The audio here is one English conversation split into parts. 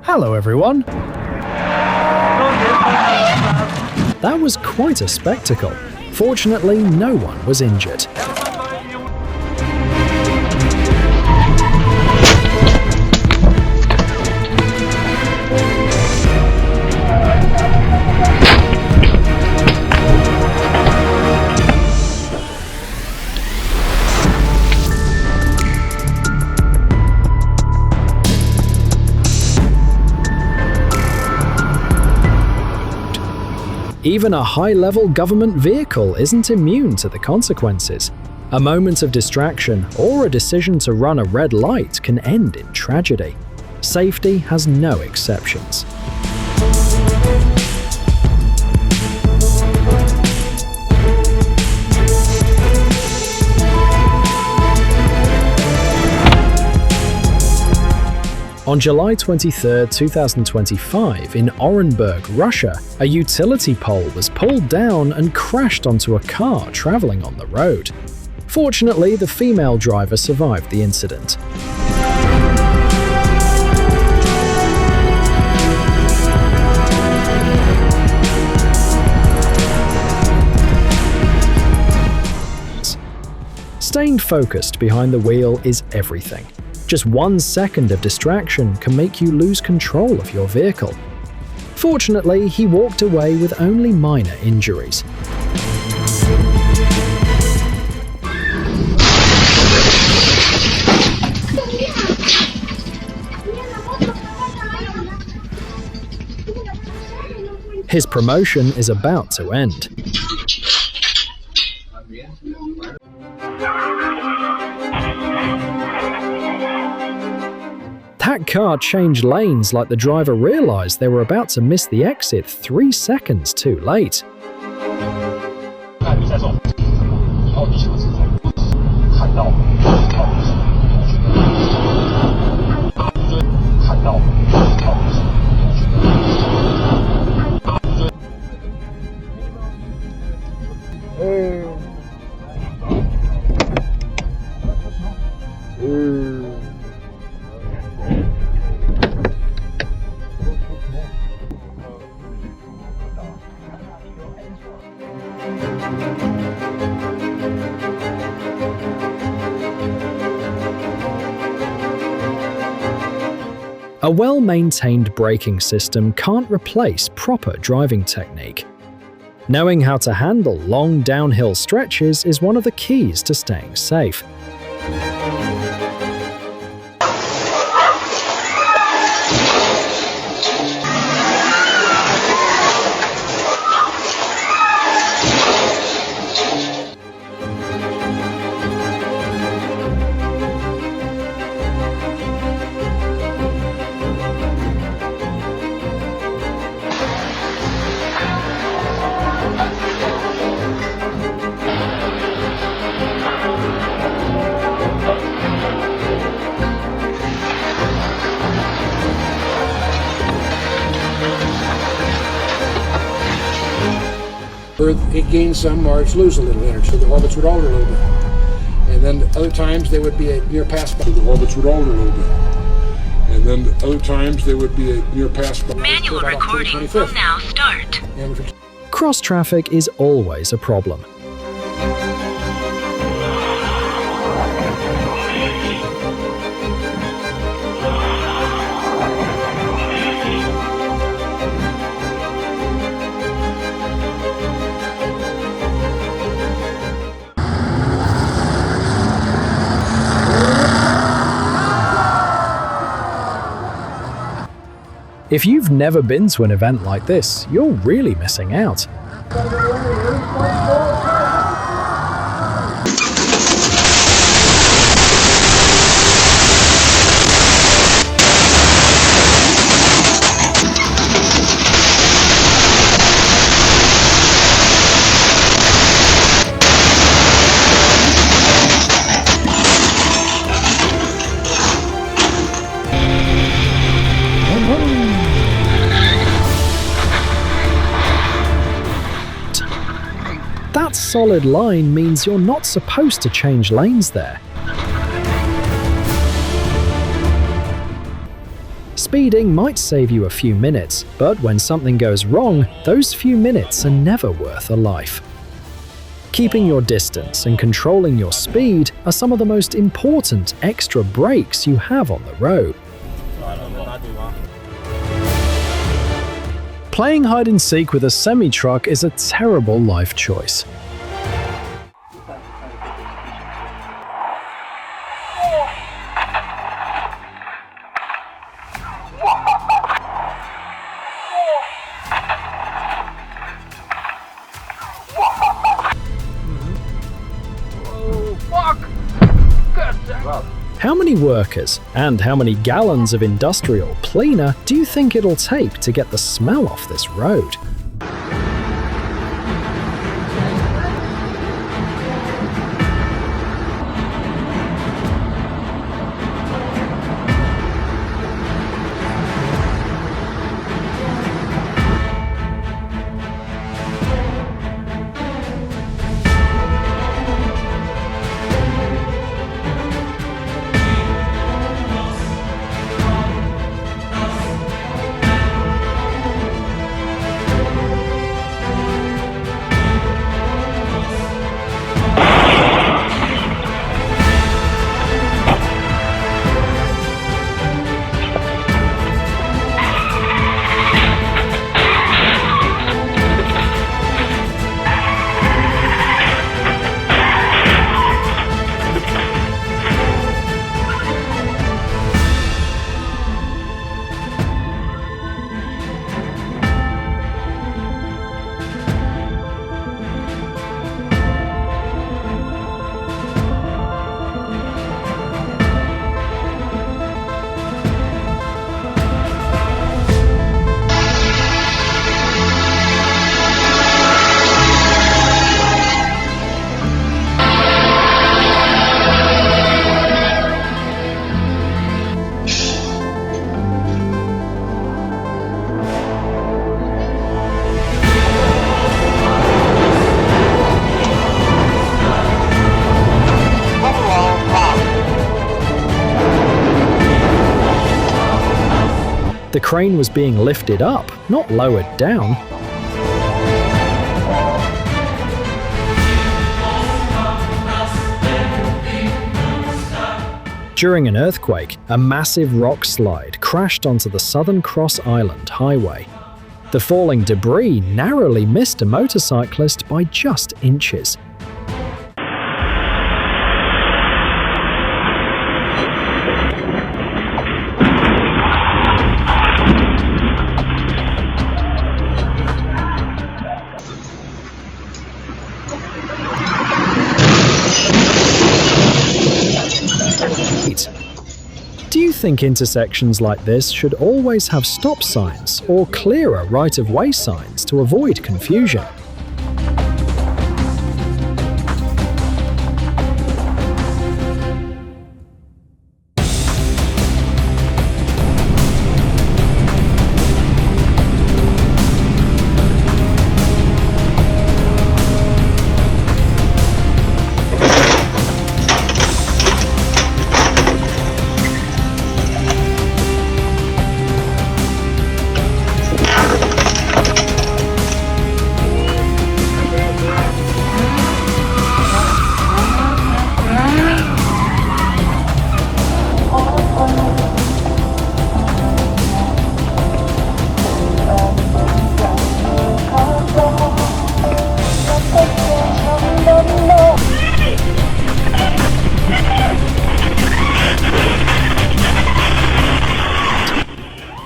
Hello everyone! That was quite a spectacle. Fortunately, no one was injured. Even a high-level government vehicle isn't immune to the consequences. A moment of distraction or a decision to run a red light can end in tragedy. Safety has no exceptions. On July 23, 2025, in Orenburg, Russia, a utility pole was pulled down and crashed onto a car traveling on the road. Fortunately, the female driver survived the incident. Staying focused behind the wheel is everything. Just 1 second of distraction can make you lose control of your vehicle. Fortunately, he walked away with only minor injuries. His promotion is about to end. That car changed lanes like the driver realized they were about to miss the exit 3 seconds too late. A well-maintained braking system can't replace proper driving technique. Knowing how to handle long downhill stretches is one of the keys to staying safe. It gains some or it's lose a little energy, so the orbits would alter a little bit. And then other times they would be a near pass by. So the orbits would alter a little bit. And then other times they would be a near pass by. Manual recording will now start. Cross traffic is always a problem. If you've never been to an event like this, you're really missing out. That solid line means you're not supposed to change lanes there. Speeding might save you a few minutes, but when something goes wrong, those few minutes are never worth a life. Keeping your distance and controlling your speed are some of the most important extra brakes you have on the road. Playing hide and seek with a semi-truck is a terrible life choice. How many workers and how many gallons of industrial cleaner do you think it'll take to get the smell off this road? The crane was being lifted up, not lowered down. During an earthquake, a massive rock slide crashed onto the Southern Cross Island highway. The falling debris narrowly missed a motorcyclist by just inches. Do you think intersections like this should always have stop signs or clearer right-of-way signs to avoid confusion?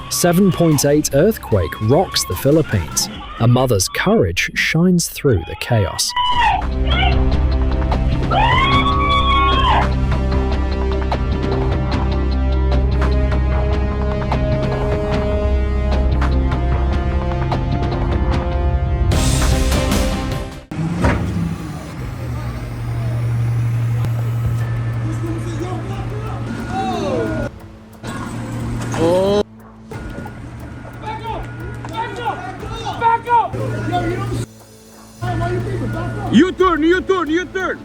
A 7.8 earthquake rocks the Philippines. A mother's courage shines through the chaos. U-turn, U-turn, U-turn!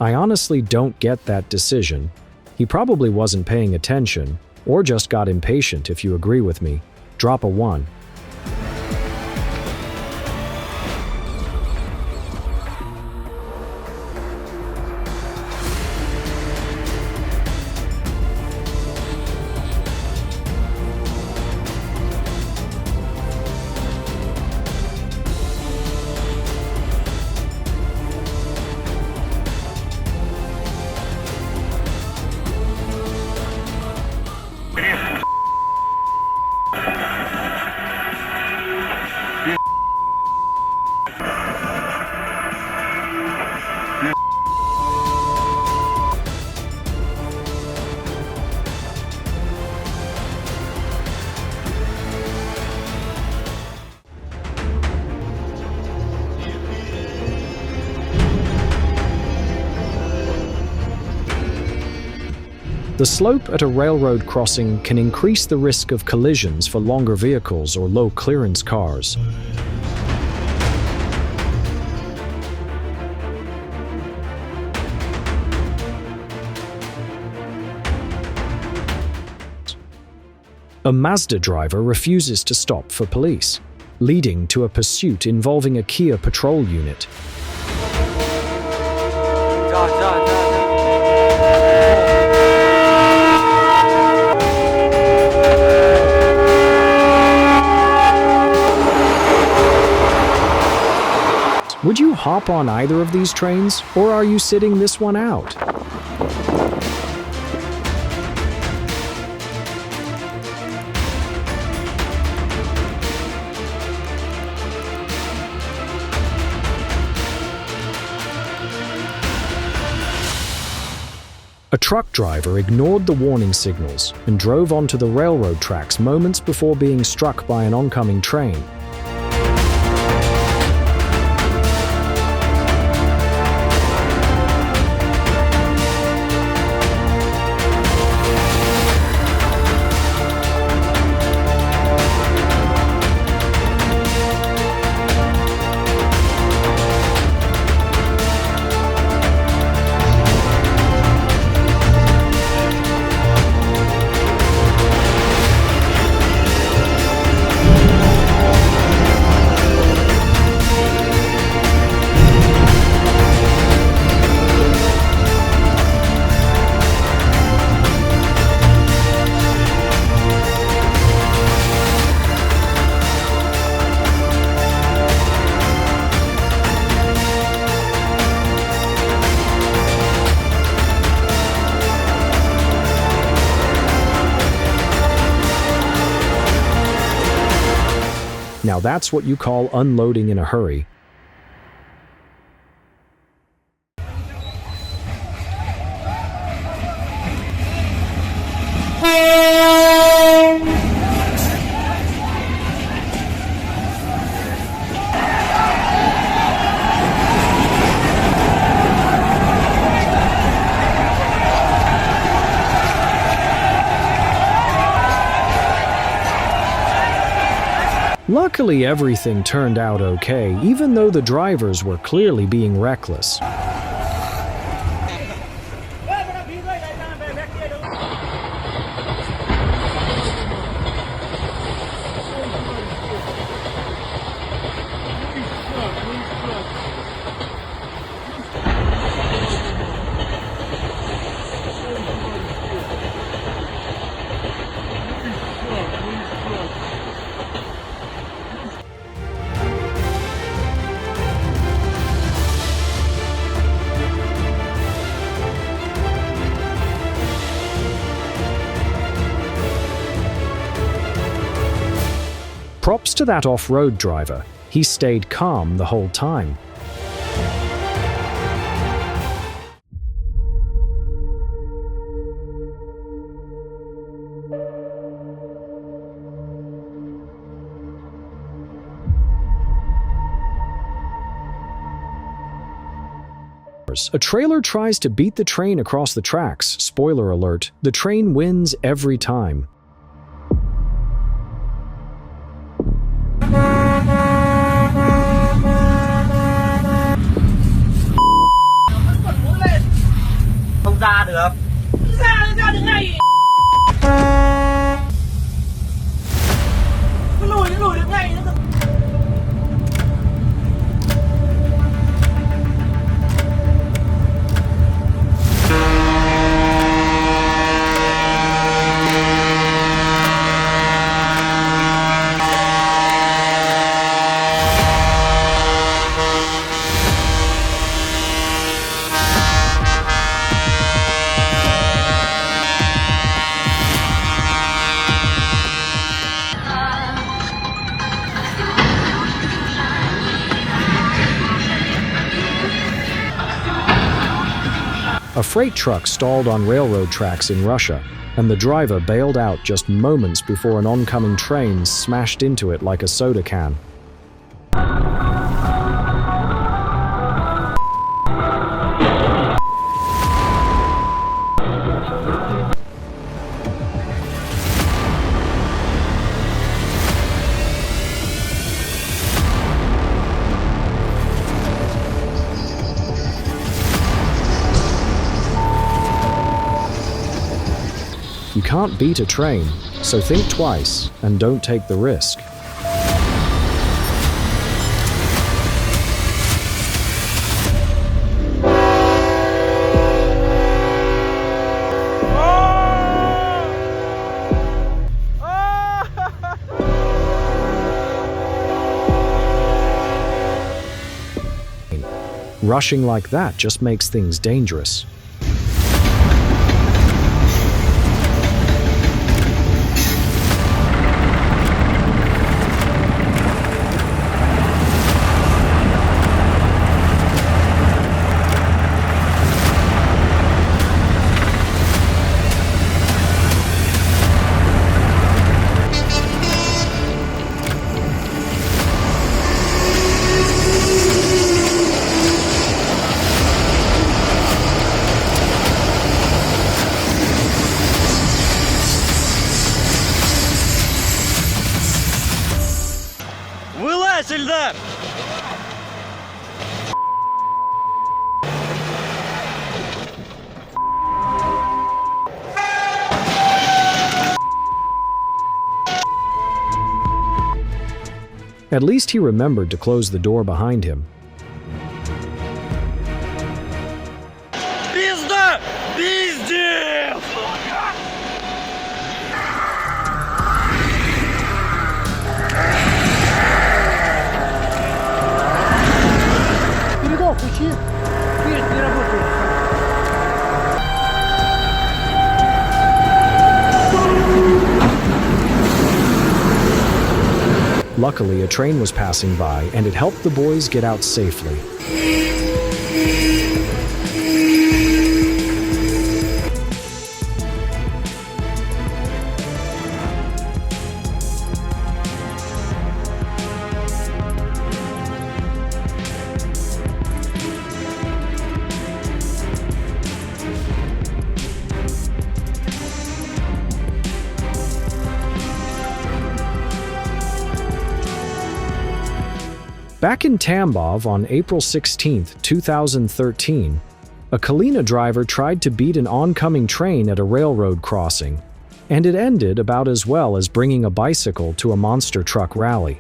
I honestly don't get that decision. He probably wasn't paying attention, or just got impatient. If you agree with me, drop a 1. The slope at a railroad crossing can increase the risk of collisions for longer vehicles or low-clearance cars. A Mazda driver refuses to stop for police, leading to a pursuit involving a Kia patrol unit. Would you hop on either of these trains, or are you sitting this one out? A truck driver ignored the warning signals and drove onto the railroad tracks moments before being struck by an oncoming train. Now that's what you call unloading in a hurry. Luckily, everything turned out okay, even though the drivers were clearly being reckless. Props to that off-road driver. He stayed calm the whole time. A trailer tries to beat the train across the tracks. Spoiler alert, the train wins every time. A freight truck stalled on railroad tracks in Russia, and the driver bailed out just moments before an oncoming train smashed into it like a soda can. You can't beat a train, so think twice and don't take the risk. Rushing like that just makes things dangerous. Вылазь, Эльдар! At least he remembered to close the door behind him. Пизда! Пиздец! Передок включи. Вперед не работает. Luckily, a train was passing by, and it helped the boys get out safely. Back in Tambov on April 16, 2013, a Kalina driver tried to beat an oncoming train at a railroad crossing, and it ended about as well as bringing a bicycle to a monster truck rally.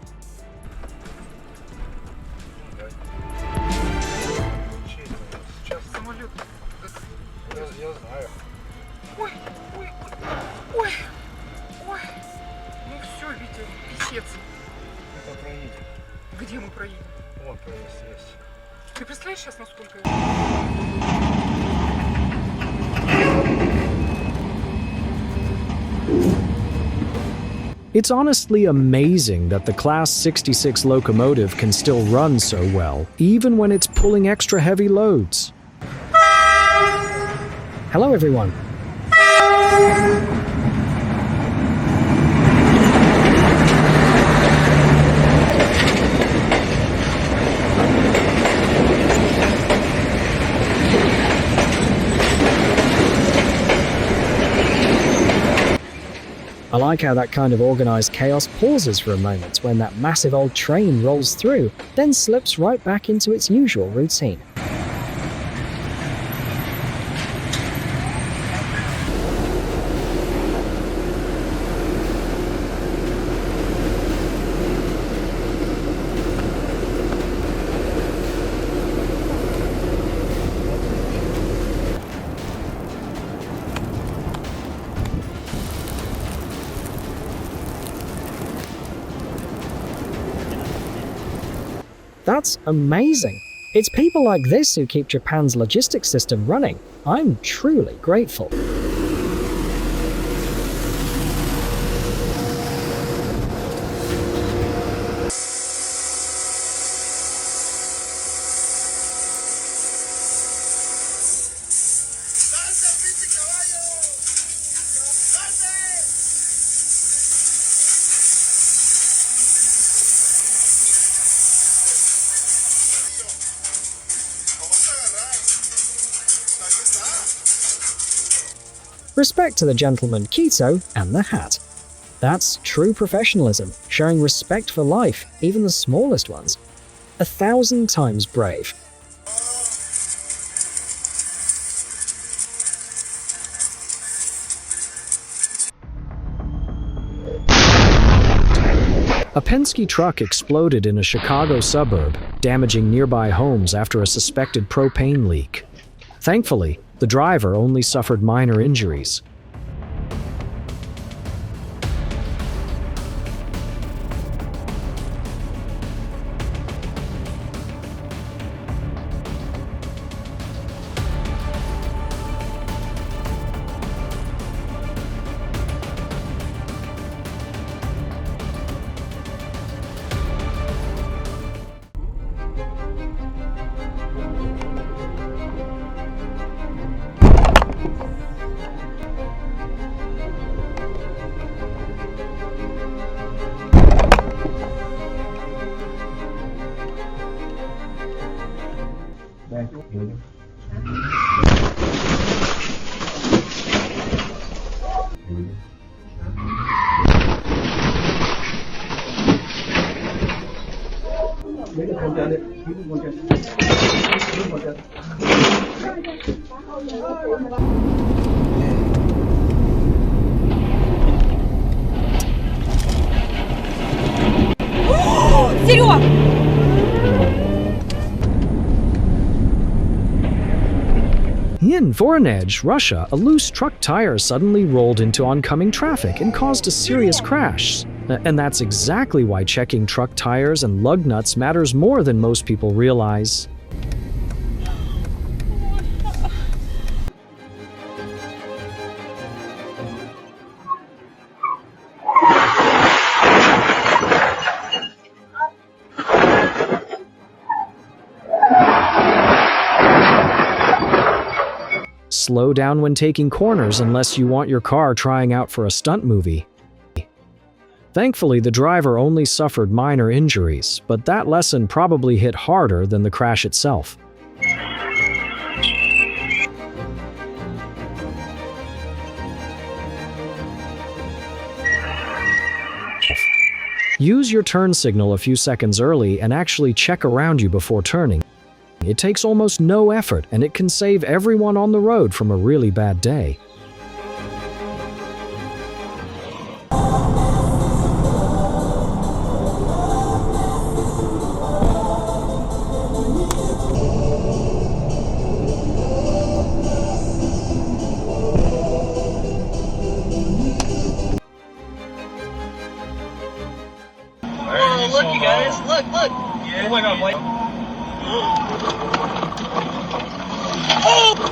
Где мы проедем? Вот проезд есть. Ты представляешь сейчас, насколько... It's honestly amazing that the Class 66 locomotive can still run so well, even when it's pulling extra heavy loads. Hello everyone. I like how that kind of organized chaos pauses for a moment when that massive old train rolls through, then slips right back into its usual routine. That's amazing. It's people like this who keep Japan's logistics system running. I'm truly grateful. Respect to the gentleman Kito and the hat. That's true professionalism, showing respect for life, even the smallest ones. 1,000 times brave. A Penske truck exploded in a Chicago suburb, damaging nearby homes after a suspected propane leak. Thankfully, the driver only suffered minor injuries. In Voronezh, Russia, a loose truck tire suddenly rolled into oncoming traffic and caused a serious crash. And that's exactly why checking truck tires and lug nuts matters more than most people realize. Slow down when taking corners unless you want your car trying out for a stunt movie. Thankfully, the driver only suffered minor injuries, but that lesson probably hit harder than the crash itself. Use your turn signal a few seconds early and actually check around you before turning. It takes almost no effort, and it can save everyone on the road from a really bad day. Oh, look, you guys, look. Yeah. Oh my God, Blake. Holy!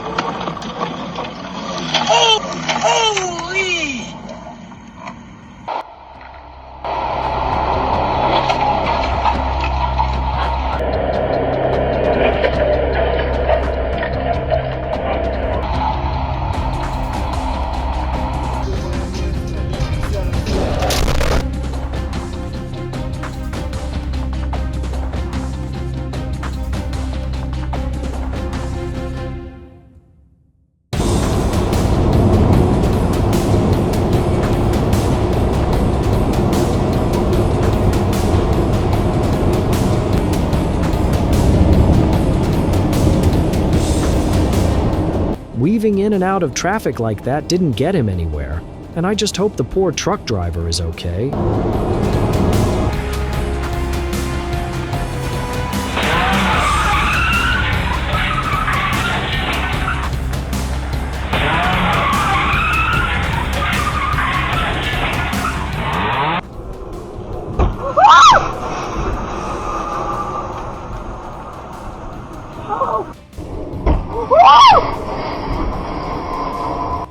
Weaving in and out of traffic like that didn't get him anywhere, and I just hope the poor truck driver is okay.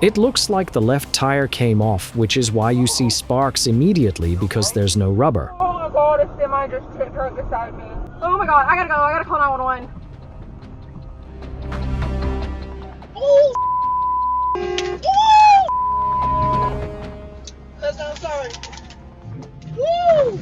It looks like the left tire came off, which is why you see sparks immediately because there's no rubber. Oh my god, a semi just tipped right beside me. Oh my god, I gotta go. I gotta call 911. I'm sorry. Woo!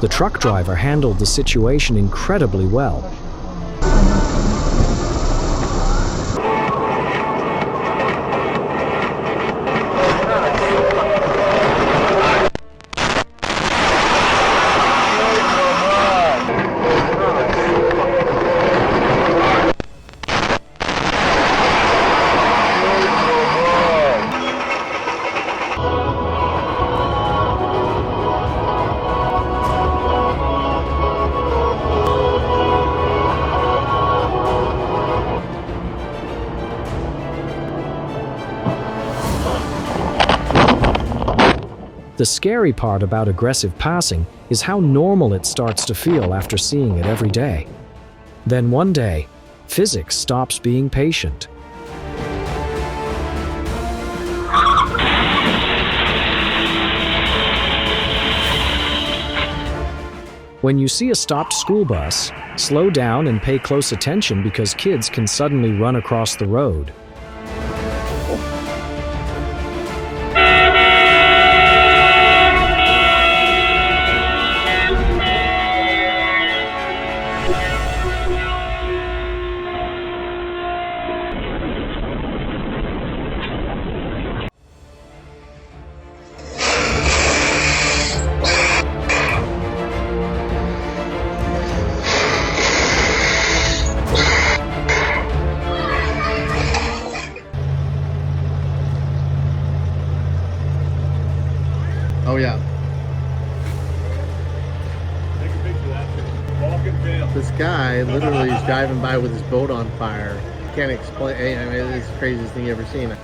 The truck driver handled the situation incredibly well. The scary part about aggressive passing is how normal it starts to feel after seeing it every day. Then one day, physics stops being patient. When you see a stopped school bus, slow down and pay close attention because kids can suddenly run across the road. Oh yeah. Take a picture of that. Walk and fail. This guy literally is driving by with his boat on fire. Can't explain. I mean, it's the craziest thing you've ever seen.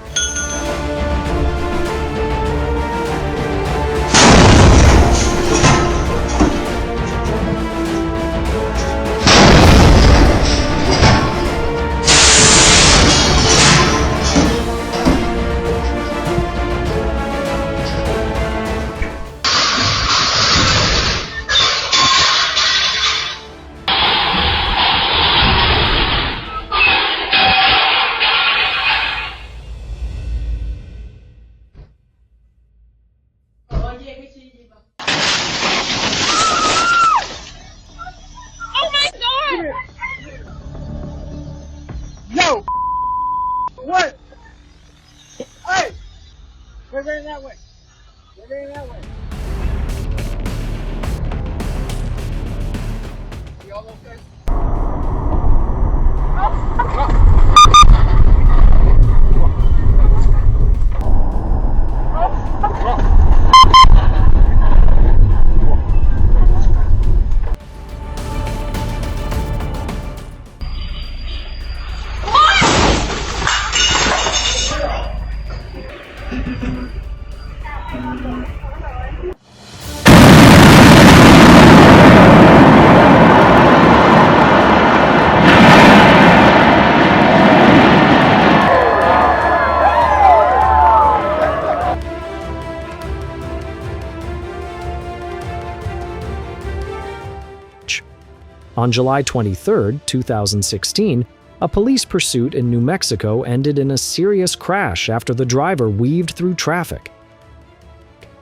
On July 23, 2016, a police pursuit in New Mexico ended in a serious crash after the driver weaved through traffic.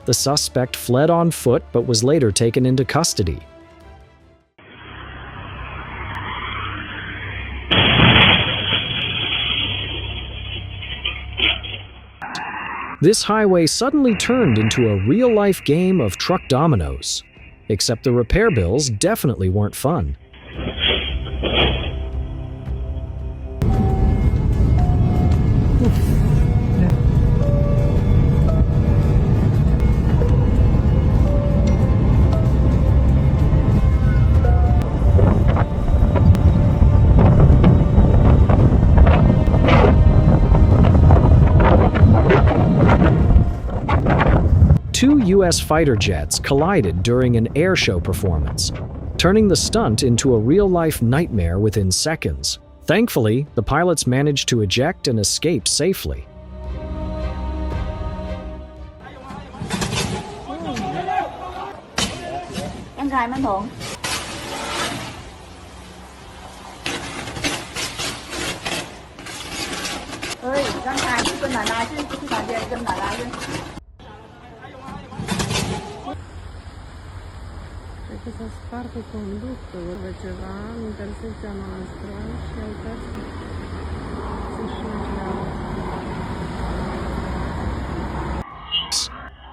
The suspect fled on foot but was later taken into custody. This highway suddenly turned into a real-life game of truck dominoes. Except the repair bills definitely weren't fun. Two U.S. fighter jets collided during an air show performance, turning the stunt into a real-life nightmare within seconds. Thankfully, the pilots managed to eject and escape safely. Questa parte condotto dove facevamo intersecciamo la strada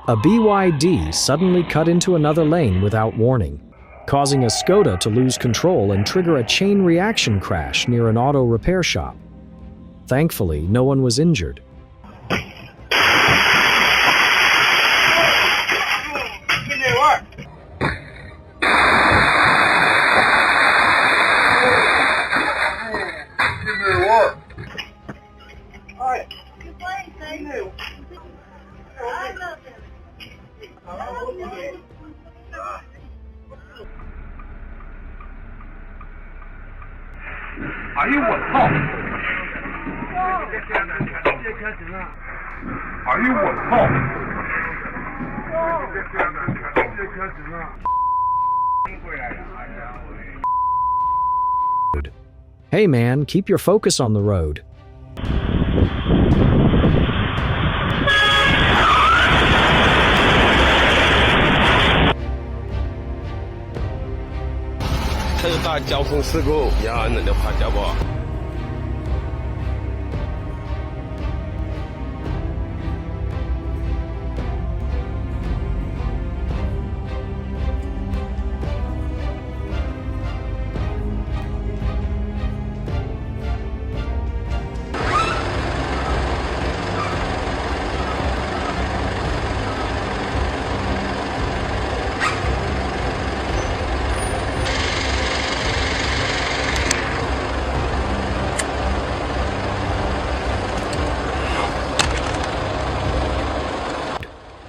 A BYD suddenly cut into another lane without warning, causing a Skoda to lose control and trigger a chain reaction crash near an auto repair shop. Thankfully, no one was injured. Hey man, keep your focus on the road.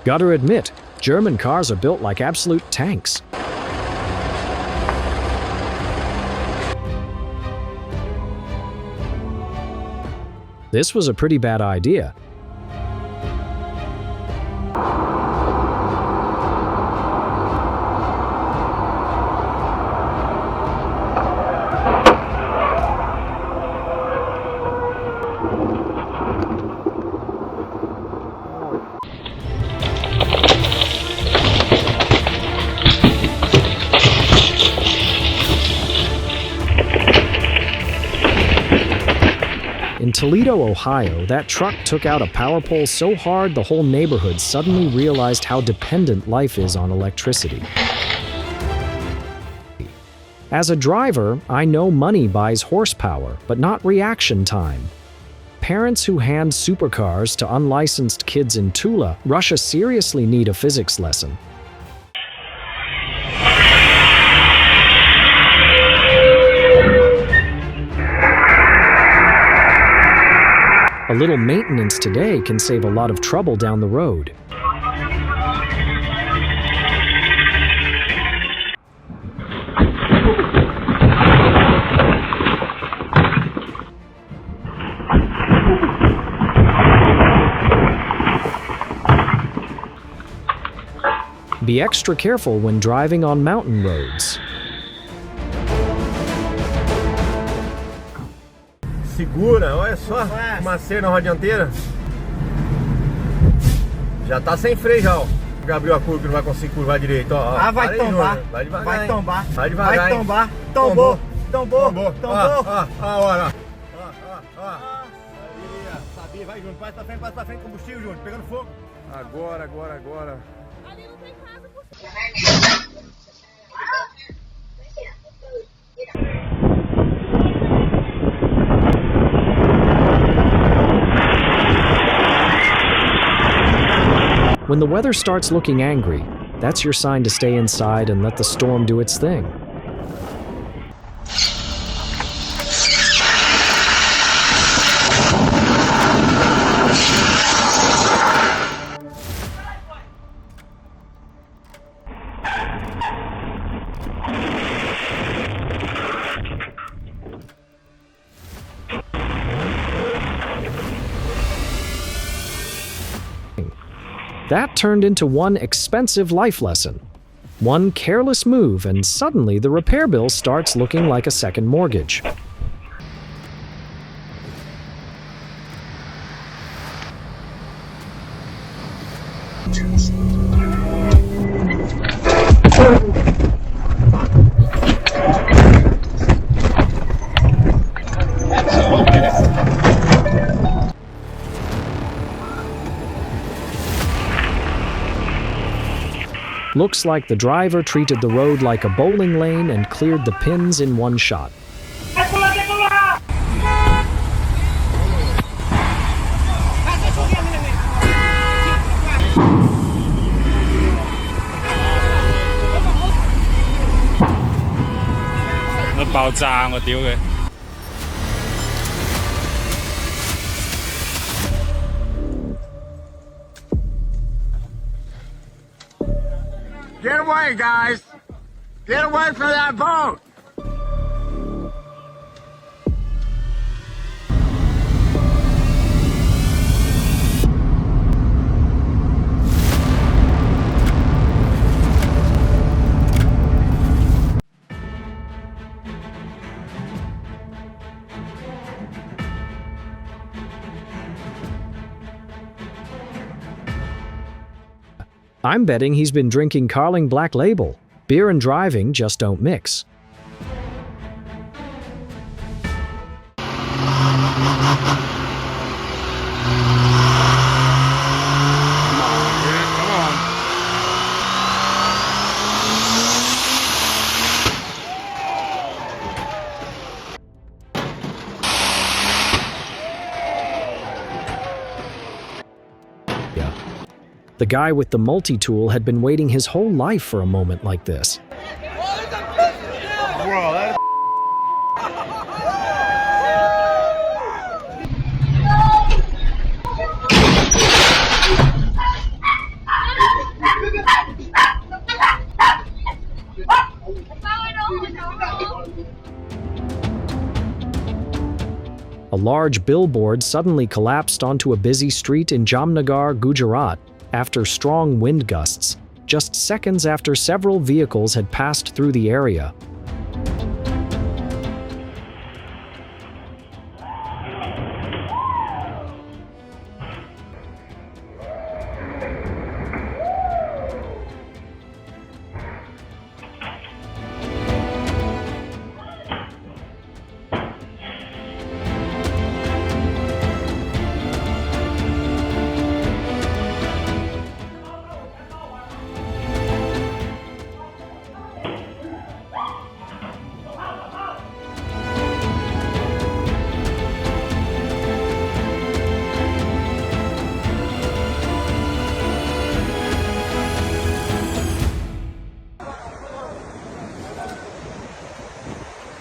Gotta admit, German cars are built like absolute tanks. This was a pretty bad idea. In Toledo, Ohio, that truck took out a power pole so hard the whole neighborhood suddenly realized how dependent life is on electricity. As a driver, I know money buys horsepower, but not reaction time. Parents who hand supercars to unlicensed kids in Tula, Russia seriously need a physics lesson. A little maintenance today can save a lot of trouble down the road. Be extra careful when driving on mountain roads. segura, olha só, macio na roda dianteira. Já tá sem freio já, ó. Abriu a curva que não vai conseguir curvar direito, ó. Ah, vai tombar. Vai devagar, Vai hein? tombar. Vai devagar, Vai hein? tombar. Tombou. Tombou. Ó, ó. Sabia, vai, Júnior. Passa pra frente, combustível, Júnior. Pegando fogo. Agora. Ali não tem casa por When the weather starts looking angry, that's your sign to stay inside and let the storm do its thing. That turned into one expensive life lesson. One careless move and suddenly the repair bill starts looking like a second mortgage. Looks like the driver treated the road like a bowling lane and cleared the pins in one shot. Nó爆炸我屌佢！ Get away, guys! Get away from that boat! I'm betting he's been drinking Carling Black Label. Beer and driving just don't mix. The guy with the multi-tool had been waiting his whole life for a moment like this. A large billboard suddenly collapsed onto a busy street in Jamnagar, Gujarat, after strong wind gusts, just seconds after several vehicles had passed through the area.